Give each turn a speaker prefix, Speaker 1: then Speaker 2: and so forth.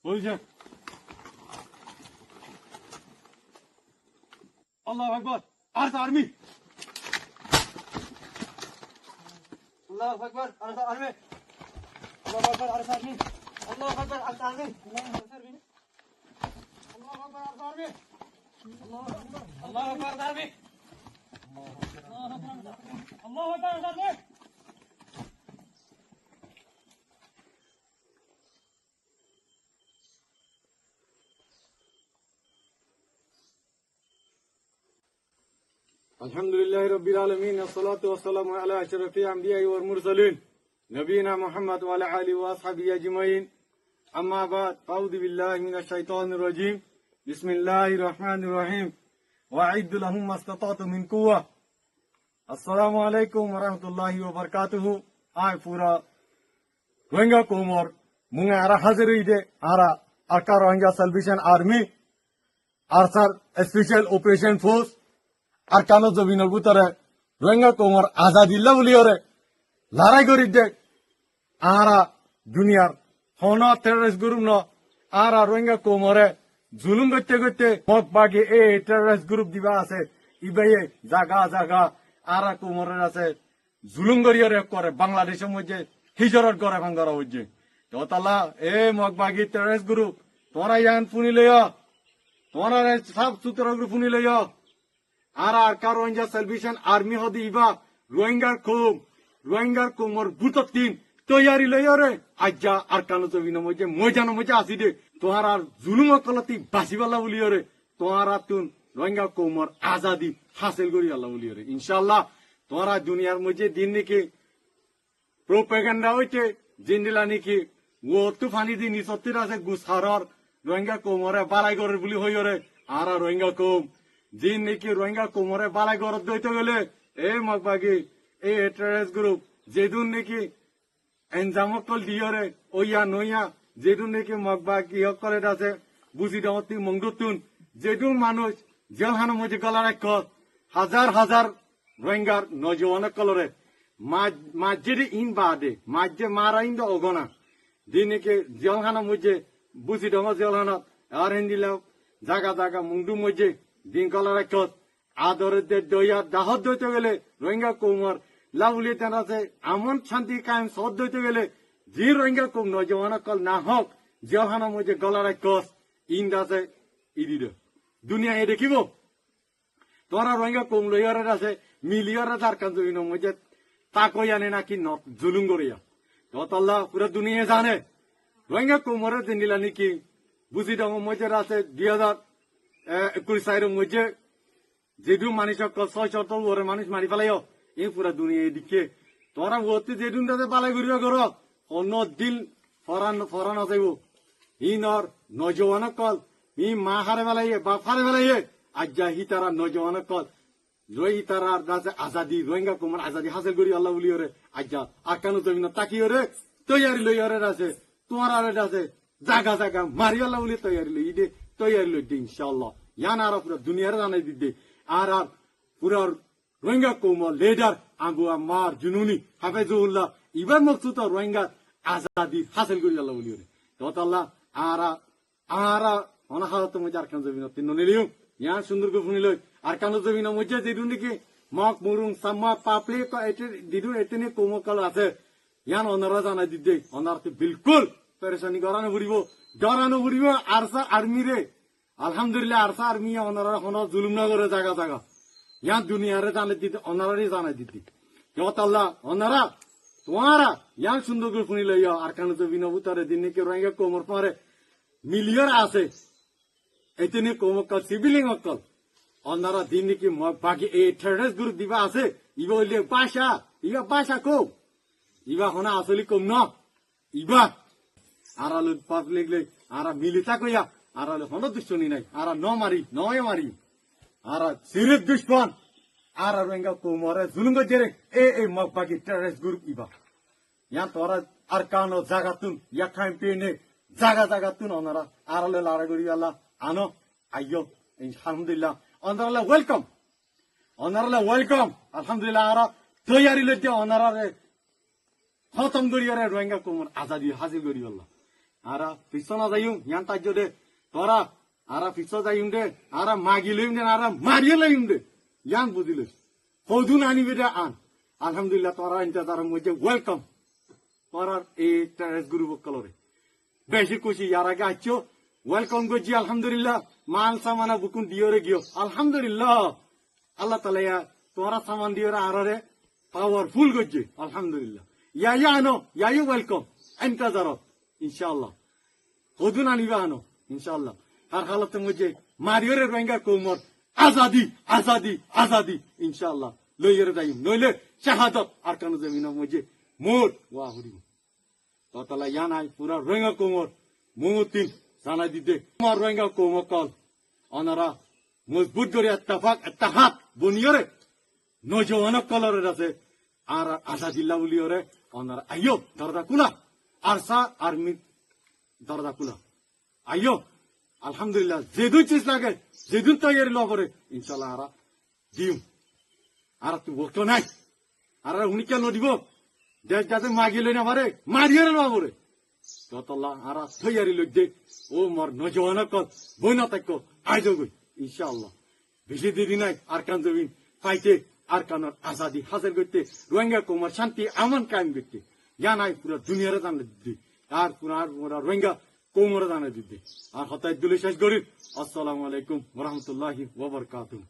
Speaker 1: ওই যে আল্লাহু আকবার আর আর্মি আল্লাহু আকবার আর আর্মি আল্লাহু আকবার আর আর্মি আল্লাহু আকবার আর আর্মি আল্লাহু আকবার আর আর্মি আল্লাহু আকবার আর আর্মি আল্লাহু আকবার আর আর্মি अल्हम्दुलिल्लाहि रब्बिल आलमीन अस्सलातु वस्सलामु अला अशरफिल अंबिया'i वल मुरसलीन नबीना मुहम्मद व अला आलिहि व अस्हाबिहि अजमईन अम्मा बाद अऊज़ु बिल्लाहि मिनश शैतानिर रजीम बिस्मिल्लाहिर रहमानिर रहीम वअइद्दु लहुम मस्ततातु मिन कुव्वा अस्सलामु अलैकुम व रहमतुल्लाहि व बरकातुहु आय पूरा रोहिंग्या कोमर मुंगे आरा हाजिर इदे आरा aka Rohingya Salvation Army ARSA special operation force আর কেন জমিনের ভিতরে রোহিঙ্গা কোমর আজাদিল্লা বলি ওরে লড়াই করি দেখ আরা দুনিয়ার হন টেররিস্ট গ্রুপ ন আরা রোহিঙ্গা কোমরে জুলুম করতে করতে মগ বাকি এই টেররিস্ট গ্রুপ দিবা আছে ইবাই জাগা জাগা আরা কোমরের আছে জুলুম করি ওরে করে বাংলাদেশের মধ্যে হিজরত করে ভাঙ্গারা হচ্ছে তো তালা এ মগ বাকি টেররিস্ট গ্রুপ তোরা ইয়ান ফুনি লইয়া তোরা সব সূত্র গ্রুপ ফুনি লইয়া আরা আরকা রোহিঙ্গা সালভেশন আর্মি হদি ইবা রোহিঙ্গার কোমর বুততিন তৈয়ারি লইরে আজ্জা আরকানো জমিন মজে ময়জানো মজে আসি দে তোহার আর জুলুম কলতি বাসিবাল্লা বলিরে তোহার তুন রোহিঙ্গা কোমর আজাদি হাসিল করি আল্লাহ বলিরে ইনশাআল্লাহ তোহারা দুনিয়ার মধ্যে দিন নাকি প্রোপাগান্ডা হইছে জিন্দিলা নাকি ও তুফানি দিন সত্যি আছে গুসারর রোহিঙ্গা কোমরে বালাই করে বলি হইরে আরা রোহিঙ্গা কোম দিন নাকি রোহিঙ্গা কোমরে বালাই গরত দইতে গেলে এ মগবাগি এই টেররিস্ট গ্রুপ যেদুন নাকি এনজামকল দিয়রে ওইয়া নইয়া যেদুন নাকি মগবাগি হকলে আছে বুঝি দাওতি মংদুতুন যেদুন মানুষ জেলখানো মধ্যে গলা রাখ হাজার হাজার রোহিঙ্গার নজওয়ান কলরে মাঝে ইন বাদে মাঝে মারা ইন অগনা দিন নাকি জেলখানো মধ্যে বুঝি দম জেলখানা আর হিন্দিলাও জাগা জাগা মুংদু মধ্যে দিন কলা রাখ আদরের দইয়া দাহত দইতে গেলে রোহিঙ্গা কোমর লাউলি তেন আছে এমন শান্তি কায়েম সদ দইতে গেলে যে রোহিঙ্গা কোম নজওয়ান কল না হোক জেলখানা মধ্যে গলা রাখ ইন্দ আছে ইদিদ দুনিয়া এ দেখিব তোরা রোহিঙ্গা কোম লইয়ারে আছে মিলিয়রে তার কাজইন মধ্যে তাকই আনে নাকি জুলুম করিয়া তল্লাহ পুরো দুনিয়া জানে রোহিঙ্গা কোমরের দিনিলা নাকি বুঝি দম মধ্যে আছে 2021 সালের মধ্যে যেদুন মানুষ ছয় শত ওরে মানুষ মারি ফেলাইও এই পুরা দুনিয়া এদিকে তোরা ওতে যেদুন তাতে পালাই ঘুরিয়া কর অন্য দিন ফরান যাইব ইনর নজওয়ান কল ই মা হারে ফেলাইয়ে বাপ হারে ফেলাইয়ে আজ্জা হি তারা নজওয়ান কল লই তারা রাজা আজাদি রোহিঙ্গা কুমার আজাদি হাসিল করি আল্লাহ বলি ওরে আজ্জা আকানো জমিন তাকি ওরে তৈয়ারি লই ওরে আছে তোমার আরে আছে জাগা জাগা মারি আল্লাহ বলি তৈয়ারি লই দে তৈয়ারি লই দে ইনশাআল্লাহ ইয়ান আর পুরা দুনিয়ার জানাই দিতে আর পুরা রোহিঙ্গা কোমর লিডার আবু আম্মার জুনুনি হাফেজুল্লাহ ইবার মকসুদ রোহিঙ্গা আজাদি হাসিল করি আল্লাহ বলি ওরে তো আল্লাহ আরা অনাহারত মধ্যে আর কান জমিন তিন নিলিও ইয়ান সুন্দর করে শুনি লই আর কান জমিন মধ্যে যেদুন নাকি মক মুরুং সাম্মা পাপলে দিদুন এতেনে কোমকাল আছে ইয়ান অনারা জানাই দিতে অনারতে বিলকুল পেরেশানি করানো ঘুরিব ডরানো ঘুরিব আরসা আর্মি রে আলহামদুলিল্লাহ আরসা আর্মি অনারা হন জুলুম না করে জায়গা জায়গা ইয়ান দুনিয়ারে জানাই দিতে অনারারই জানাই দিতে আল্লাহ অনারা তোমারা ইয়ান সুন্দর করে শুনি লইয়া আর কান জমিন উতারে দিন নাকি রোহিঙ্গা কোমর পরে মিলিয়ন আছে এতেনে কোমকাল সিভিলিং অকল অনারা দিন নাকি বাকি এই টেররিস্ট গ্রুপ দিবা আছে ইবা হইলে বাসা কো ইবা হনা আসলে কম ন ইবা আরালু পাবলিক লে আরা মিলিতা কইয়া আরালে হন দুশ্মনী নাই আরা নয় মারি আরা সিরিয়াস দুশ্মন আরা রোহিঙ্গা কোমরে জুলুম গজরে এ মগ বাকি টেররিস্ট গ্রুপ ইবা ইয়া তোরা আর কানো জাগাতুন ইয়া ক্যাম্পেইনে জাগাতুন অনারা আরালে লারা করি আল্লাহ আনো আইয়ো আলহামদুলিল্লাহ অনারা ওয়েলকাম আলহামদুলিল্লাহ আরা তৈয়ারি লইতে অনারা খতম করি রোহিঙ্গা কোমর আজাদি হাসিল করি আল্লাহ আরা পিছনা যাইম ইয়ান তাজ্য দে তোরা আরা পিছ যাইম দে আরা মাগি লইম দে আরা মারিয়ে লইম দে ইয়ান বুঝিল হদুন আনিবে দে আন আলহামদুলিল্লাহ তোরা ইন্তজার মধ্যে ওয়েলকাম তোরার এই টেরেস গুরু বকলরে বেশি খুশি ইয়ার আগে আছো ওয়েলকাম করছি আলহামদুলিল্লাহ মাল সামানা বুকুন দিওরে গিয়ে আলহামদুলিল্লাহ আল্লাহ তালা তোরা সামান দিওরে আরে পাওয়ারফুল করছে আলহামদুলিল্লাহ ইয়া আনো ইয়া ওয়েলকাম ইন্তজার ইনশাআল্লাহ হদুন আনিবে আনো ইনশাআল্লাহ আর হালতের মধ্যে মারিওরে রোহিঙ্গা কোমর আজাদি আজাদি আজাদি ইনশাআল্লাহ লইয়ের যাই নইলে শাহাদত আর কানো জমিনের মধ্যে মোর ওয়া হরি ততলা ইয়ানাই পুরা রোহিঙ্গা কোমর মুতিন জানাই দিতে আমার রোহিঙ্গা কোমর কল অনারা মজবুত করে এত্তাহাত বনিয়রে নজওয়ানক কলরের আছে আর আজাদিল্লাহ বলিয়রে অনারা আইয়ো দরজা কুলা আরসা আর্মি দরজা কুলা আইয়ো আলহামদুলিল্লাহ যেদুন চিজ লাগে যেদুন তৈরি লবরে ইনশাল্লাহ আরা দিম আর তুই বলতো নাই আর উনি কেন দিব দেশ যাতে মাগিলে না পারে মারিয়ে না পারে ততলা আর তৈরি লোক দে ও মর নজওয়ান কল বই না থাকো আই যাবই ইনশাআল্লাহ বেশি দেরি নাই আর কান জমিন পাইতে আর কানোর আজাদি হাজার করতে রোহিঙ্গা কুমার শান্তি আমন কায়েম করতে নাই পুরো দুনিয়ার জানা দিদি আর পুরা রোহিঙ্গা কোমর জানা দিদি আর হতায় দুলে শেষ করি আসসালামু আলাইকুম ওয়া রাহমাতুল্লাহি ওয়া বারাকাতুহু